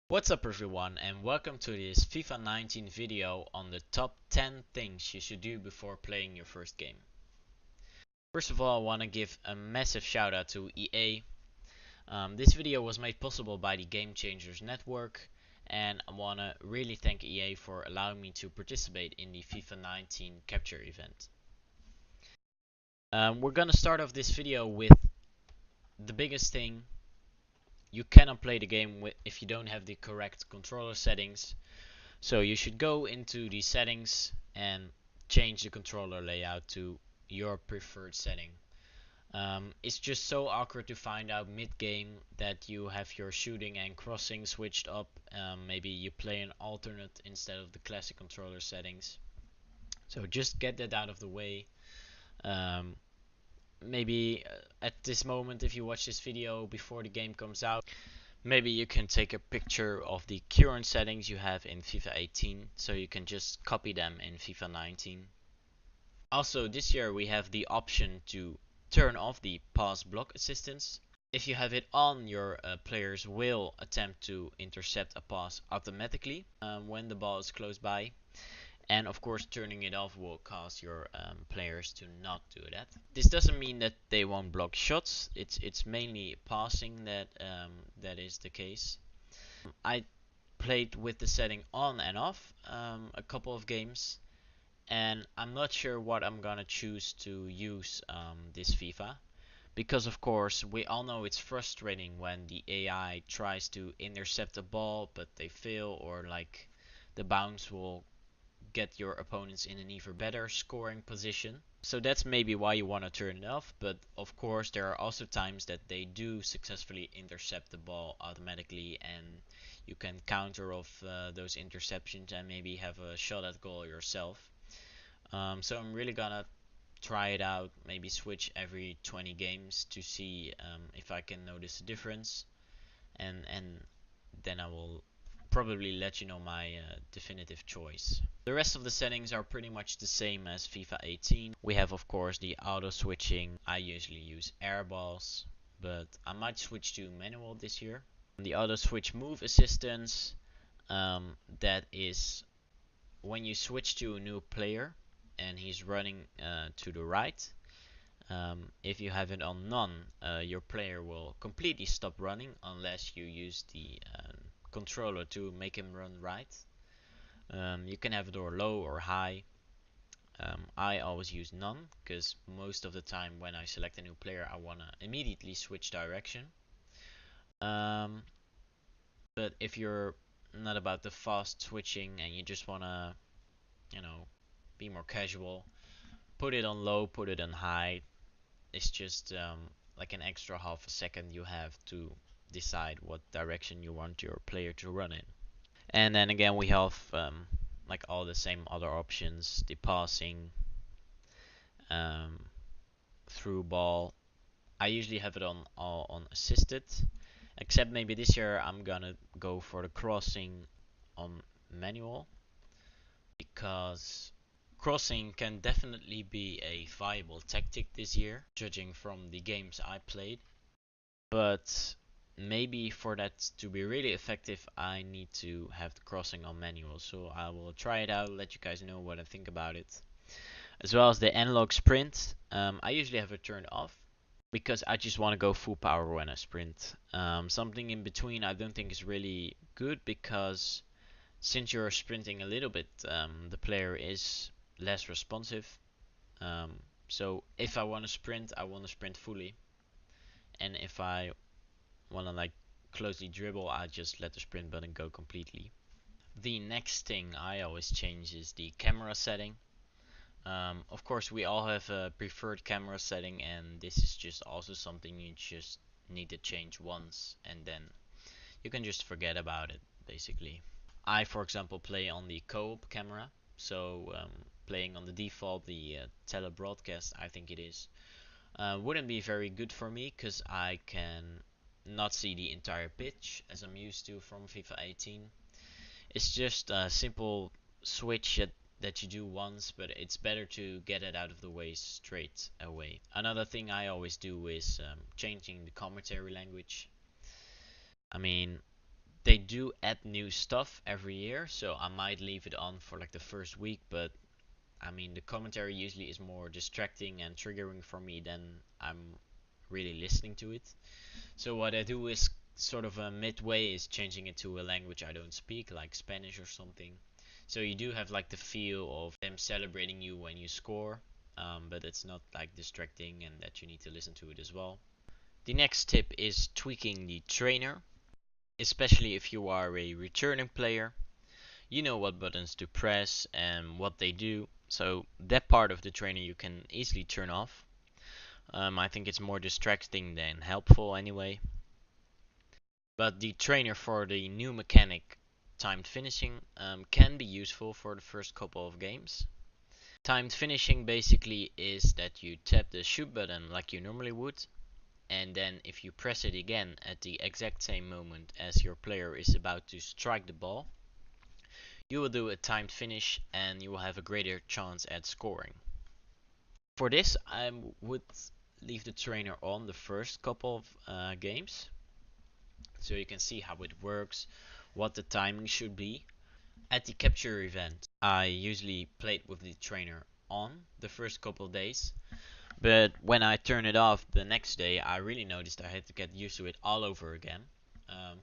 What's up everyone, and welcome to this FIFA 19 video on the top 10 things you should do before playing your first game. First of all, I want to give a massive shout out to EA. This video was made possible by the Game Changers Network, and I want to really thank EA for allowing me to participate in the FIFA 19 capture event. We're gonna start off this video with the biggest thing. You cannot play the game if you don't have the correct controller settings. So you should go into the settings and change the controller layout to your preferred setting. It's just so awkward to find out mid-game that you have your shooting and crossing switched up. Maybe you play an alternate instead of the classic controller settings. So just get that out of the way. Maybe at this moment, if you watch this video before the game comes out, maybe you can take a picture of the current settings you have in FIFA 18, so you can just copy them in FIFA 19. Also, this year we have the option to turn off the pass block assistance. If you have it on, your players will attempt to intercept a pass automatically when the ball is close by. And of course, turning it off will cause your players to not do that. This doesn't mean that they won't block shots. It's mainly passing that is the case. I played with the setting on and off a couple of games, and I'm not sure what I'm gonna choose to use this FIFA. Because of course we all know it's frustrating when the AI tries to intercept a ball but they fail, or like the bounce will get your opponents in an even better scoring position. So that's maybe why you want to turn it off, but of course there are also times that they do successfully intercept the ball automatically, and you can counter off those interceptions and maybe have a shot at goal yourself. So I'm really gonna try it out, maybe switch every 20 games to see if I can notice a difference, and then I will probably let you know my definitive choice. The rest of the settings are pretty much the same as FIFA 18. We have of course the auto switching. I usually use airballs, but I might switch to manual this year. The auto switch move assistance, that is when you switch to a new player and he's running to the right. If you have it on none, your player will completely stop running unless you use the controller to make him run right. You can have it on low or high. I always use none because most of the time when I select a new player I want to immediately switch direction. But if you're not about the fast switching and you just want to, be more casual, put it on low, put it on high. It's just like an extra half a second you have to decide what direction you want your player to run in. And then again we have like all the same other options, the passing, through ball. I usually have it on all on assisted, except maybe this year I'm gonna go for the crossing on manual, because crossing can definitely be a viable tactic this year, judging from the games I played. But maybe for that to be really effective, I need to have the crossing on manual. So I will try it out, let you guys know what I think about it. As well as the analog sprint, I usually have it turned off because I just want to go full power when I sprint. Something in between I don't think is really good, because since you're sprinting a little bit, the player is less responsive. So if I want to sprint, I want to sprint fully, and if I want to like closely dribble, I just let the sprint button go completely. The next thing I always change is the camera setting. Of course we all have a preferred camera setting, and this is just also something you just need to change once and then you can just forget about it basically. I for example play on the co-op camera, so playing on the default, the telebroadcast I think it is, wouldn't be very good for me because I can not see the entire pitch as I'm used to from FIFA 18. It's just a simple switch that you do once, but it's better to get it out of the way straight away. Another thing I always do is changing the commentary language. I mean, They do add new stuff every year, so I might leave it on for like the first week, but I mean the commentary usually is more distracting and triggering for me than I'm really listening to it. So what I do is sort of a midway is changing it to a language I don't speak, like Spanish or something. So you do have like the feel of them celebrating you when you score, but it's not like distracting and that you need to listen to it as well. The next tip is tweaking the trainer, especially if you are a returning player. You know what buttons to press and what they do, so that part of the trainer you can easily turn off. I think it's more distracting than helpful anyway. But the trainer for the new mechanic, timed finishing, can be useful for the first couple of games. Timed finishing basically is that you tap the shoot button like you normally would, and then if you press it again at the exact same moment as your player is about to strike the ball, you will do a timed finish and you will have a greater chance at scoring. For this, I would leave the trainer on the first couple of games, so you can see how it works, what the timing should be. At the capture event, I usually played with the trainer on the first couple of days, but when I turn it off the next day, I really noticed I had to get used to it all over again. Um,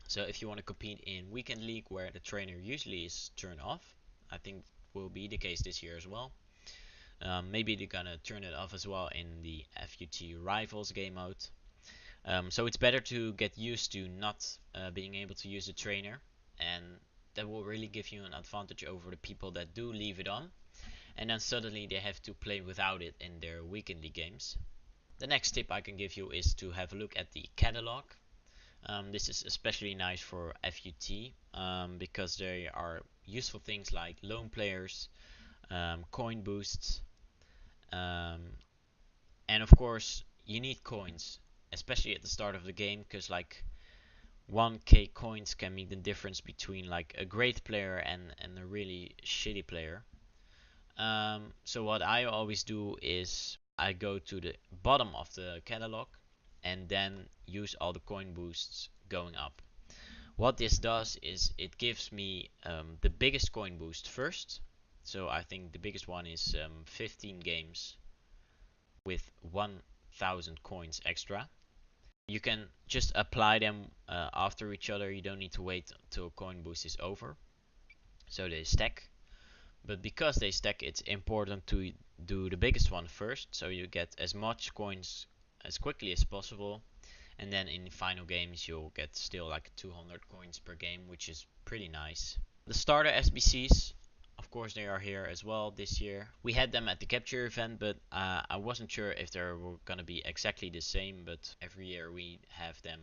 so if you want to compete in weekend league where the trainer usually is turned off, I think will be the case this year as well. Maybe they're gonna turn it off as well in the FUT Rivals game mode. So it's better to get used to not being able to use the trainer, and that will really give you an advantage over the people that do leave it on, and then suddenly they have to play without it in their weekly games. The next tip I can give you is to have a look at the catalog. This is especially nice for FUT because there are useful things like loan players, coin boosts, um, and of course you need coins, especially at the start of the game, because like 1k coins can mean the difference between like a great player and a really shitty player. So what I always do is I go to the bottom of the catalog and then use all the coin boosts going up. What this does is it gives me the biggest coin boost first. So I think the biggest one is 15 games with 1000 coins extra. You can just apply them after each other. You don't need to wait until coin boost is over. So they stack. But because they stack, it's important to do the biggest one first, so you get as much coins as quickly as possible. And then in the final games you'll get still like 200 coins per game, which is pretty nice. The starter SBCs, of course they are here as well this year. We had them at the capture event, but I wasn't sure if they were gonna be exactly the same, but every year we have them.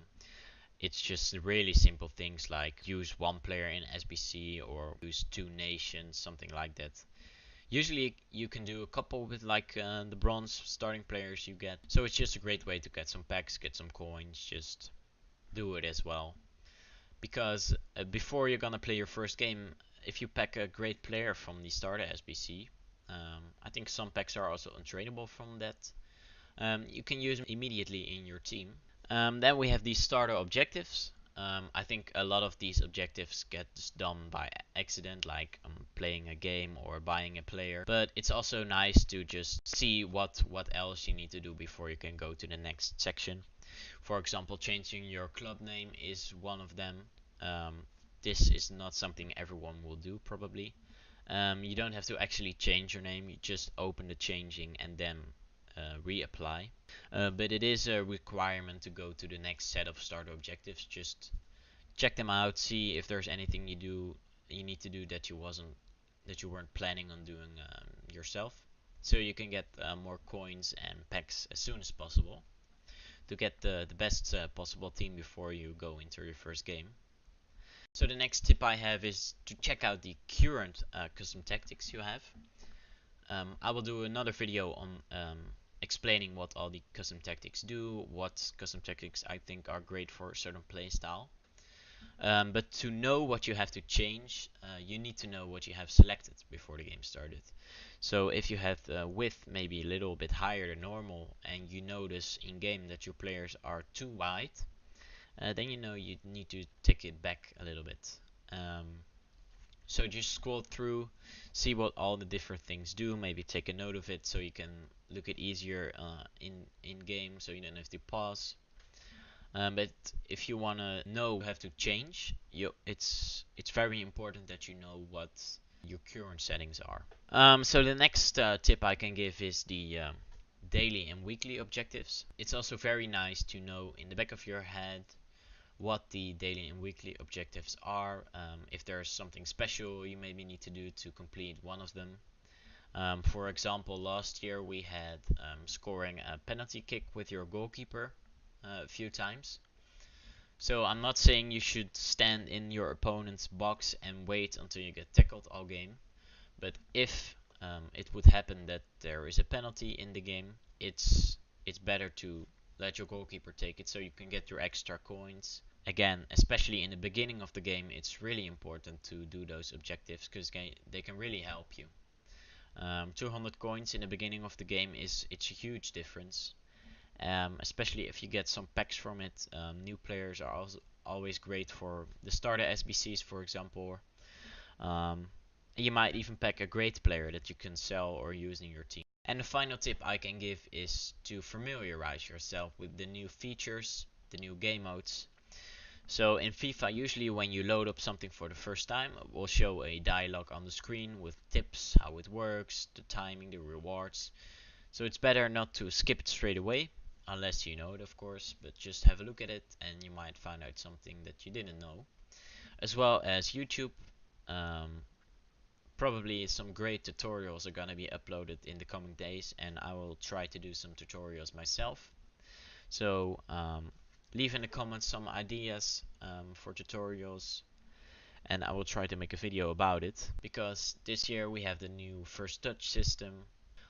It's just really simple things like use one player in SBC or use 2 nations, something like that. Usually you can do a couple with like the bronze starting players you get. So it's just a great way to get some packs, get some coins, just do it as well. Because before you're gonna play your first game, if you pack a great player from the starter SBC, I think some packs are also untradeable from that. You can use them immediately in your team. Then we have these starter objectives. I think a lot of these objectives get done by accident, like playing a game or buying a player. But it's also nice to just see what else you need to do before you can go to the next section. For example, changing your club name is one of them. This is not something everyone will do probably. You don't have to actually change your name. You just open the changing and then reapply. But it is a requirement to go to the next set of starter objectives. Just check them out, see if there's anything you need to do that you weren't planning on doing yourself, so you can get more coins and packs as soon as possible to get the best possible team before you go into your first game. So the next tip I have is to check out the current custom tactics you have. I will do another video on explaining what all the custom tactics do, what custom tactics I think are great for a certain playstyle. But to know what you have to change, you need to know what you have selected before the game started. So if you have the width maybe a little bit higher than normal and you notice in game that your players are too wide, then you know you need to take it back a little bit. So just scroll through, see what all the different things do, maybe take a note of it so you can look it easier in game, so you don't have to pause. But if you wanna know, you have to change. It's very important that you know what your current settings are. So the next tip I can give is the daily and weekly objectives. It's also very nice to know in the back of your head what the daily and weekly objectives are. If there's something special you maybe need to do to complete one of them. For example, last year we had scoring a penalty kick with your goalkeeper a few times. So I'm not saying you should stand in your opponent's box and wait until you get tackled all game, but if it would happen that there is a penalty in the game, it's better to let your goalkeeper take it so you can get your extra coins. Again, especially in the beginning of the game, it's really important to do those objectives because they can really help you. 200 coins in the beginning of the game it's a huge difference, especially if you get some packs from it. New players are also always great for the starter SBCs, for example. Um, you might even pack a great player that you can sell or use in your team. And the final tip I can give is to familiarize yourself with the new features, the new game modes. So in FIFA, usually when you load up something for the first time, it will show a dialogue on the screen with tips, how it works, the timing, the rewards. So it's better not to skip it straight away, unless you know it, of course, but just have a look at it and you might find out something that you didn't know. As well as YouTube. Probably some great tutorials are gonna be uploaded in the coming days, and I will try to do some tutorials myself. So leave in the comments some ideas for tutorials, and I will try to make a video about it, because this year we have the new first touch system,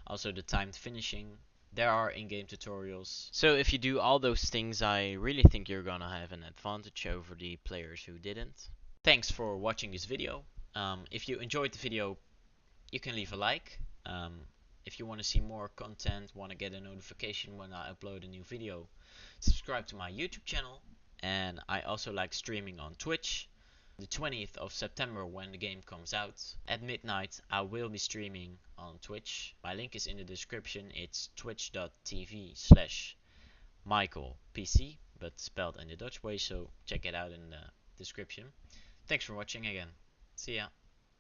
also the timed finishing. There are in-game tutorials. So if you do all those things, I really think you're gonna have an advantage over the players who didn't. Thanks for watching this video. If you enjoyed the video, you can leave a like. If you want to see more content, want to get a notification when I upload a new video, subscribe to my YouTube channel. And I also like streaming on Twitch. The 20th of September, when the game comes out at midnight, I will be streaming on Twitch. My link is in the description. It's twitch.tv/michielpc, but spelled in the Dutch way, so check it out in the description. Thanks for watching again. See ya.